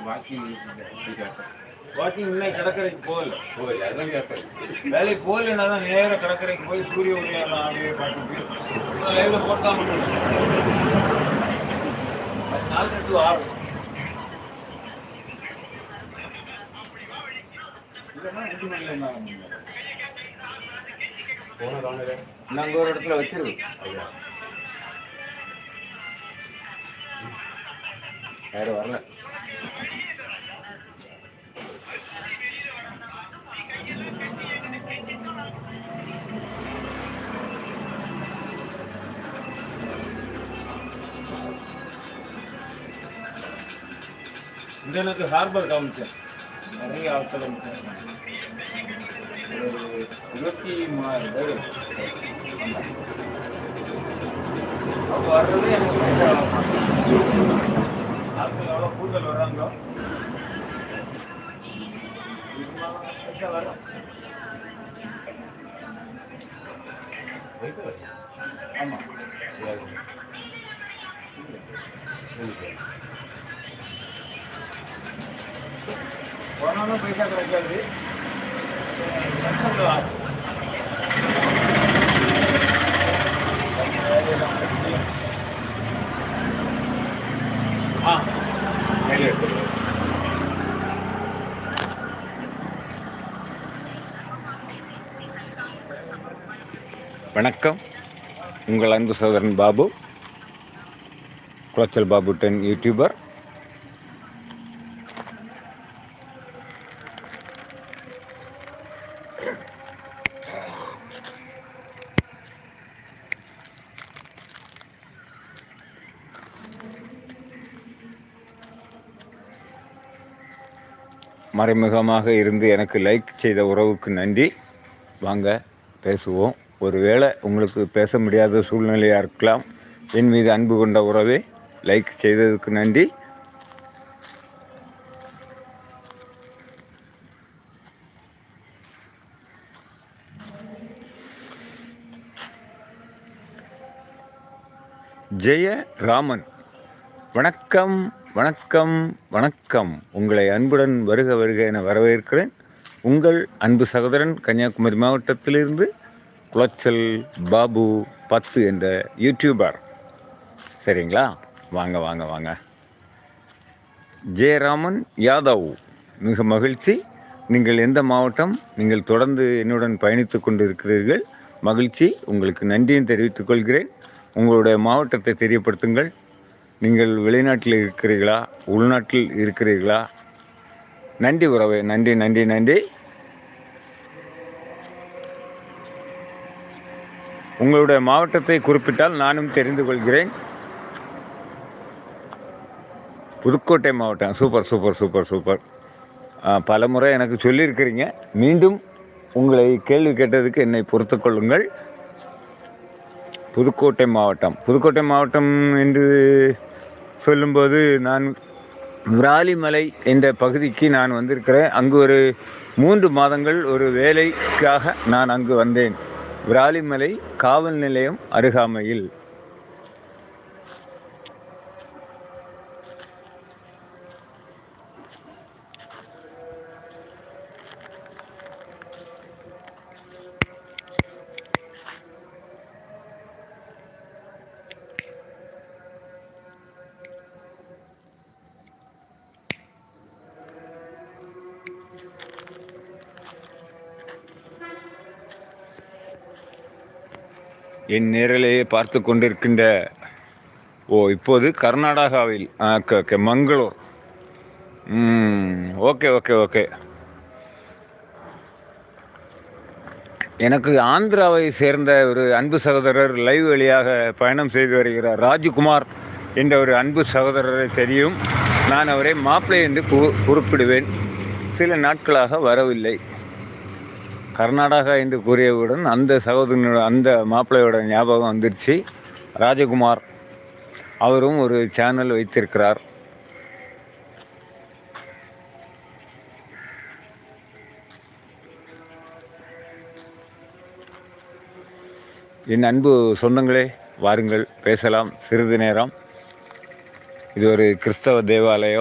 Walking இன்னும் கடற்கரைக்கு போகல அதான் கேட்பேன். வேலைக்கு போகலன்னா தான் நேராக கடற்கரைக்கு போய் சூரிய உதயம் அப்படியே பார்த்துட்டு லைவ்ல போட்டா மட்டும் 4 to 6 நாங்கள் ஒரு இடத்துல வச்சிருக்கு யாரும் வரல. இந்த எனக்கு ஹார்பர் காமிச்சேன் நிறைய ஆட்கள் ஒரு 26 பேர் அவங்க வர்றது எனக்கு ஆட்கள் எவ்வளோ கூடுதல் வர்றாங்களோ வரும். ஆமாம் போனாலும் பைசா கிடைக்காது. வணக்கம், உங்கள் அன்பு சகோதரன் பாபு, குளச்சல் பாபு 10 யூடியூபர். மறைமுகமாக இருந்து எனக்கு லைக் செய்த உறவுக்கு நன்றி. வாங்க பேசுவோம். ஒருவேளை உங்களுக்கு பேச முடியாத சூழ்நிலையாக இருக்கலாம். என் மீது அன்பு கொண்ட உறவே, லைக் செய்ததுக்கு நன்றி. ஜெயராமன், வணக்கம் வணக்கம் வணக்கம். உங்களை அன்புடன் வருக வருக என வரவேற்கிறேன். உங்கள் அன்பு சகோதரன், கன்னியாகுமரி மாவட்டத்திலிருந்து குளச்சல் பாபு 10 என்ற யூடியூபர். சரிங்களா? வாங்க வாங்க வாங்க. ஜெயராமன் யாதவ், மிக மகிழ்ச்சி. நீங்கள் எந்த மாவட்டம்? நீங்கள் தொடர்ந்து என்னுடன் பயணித்து கொண்டு இருக்கிறீர்கள். மகிழ்ச்சி. உங்களுக்கு நன்றியும் தெரிவித்துக் கொள்கிறேன். உங்களுடைய மாவட்டத்தை தெரியப்படுத்துங்கள். நீங்கள் வெளிநாட்டில் இருக்கிறீர்களா, உள்நாட்டில் இருக்கிறீர்களா? நன்றி உறவே, நன்றி நன்றி நன்றி. உங்களுடைய மாவட்டத்தை குறிப்பிட்டால் நானும் தெரிந்து கொள்கிறேன். புதுக்கோட்டை மாவட்டம். Super super super super. பல முறை எனக்கு சொல்லியிருக்கிறீங்க. மீண்டும் உங்களை கேள்வி கேட்டதுக்கு என்னை பொறுத்து கொள்ளுங்கள். புதுக்கோட்டை மாவட்டம். புதுக்கோட்டை மாவட்டம் என்று சொல்லும்போது நான் விராலிமலை என்ற பகுதிக்கு நான் வந்திருக்கிறேன். அங்கு ஒரு 3 மாதங்கள் ஒரு வேலைக்காக நான் அங்கு வந்தேன். விராலிமலை காவல் நிலையம் அருகாமையில். என் நேரிலேயே பார்த்து கொண்டிருக்கின்ற இப்போது கர்நாடகாவில் மங்களூர். Okay okay okay. எனக்கு ஆந்திராவை சேர்ந்த ஒரு அன்பு சகோதரர் லைவ் வழியாக பயணம் செய்து வருகிறார். ராஜ்குமார் என்ற ஒரு அன்பு சகோதரரை தெரியும். நான் அவரை மாப்பிள்ளை என்று குறிப்பிடுவேன். சில நாட்களாக வரவில்லை. கர்நாடகா என்று கூறியவுடன் அந்த சகோதரனோட, அந்த மாப்பிள்ளையோட ஞாபகம் வந்துருச்சு. ராஜகுமார் அவரும் ஒரு சேனல் வைத்திருக்கிறார். என் அன்பு சொந்தங்களே, வாருங்கள் பேசலாம் சிறிது நேரம். இது ஒரு கிறிஸ்தவ தேவாலயம்.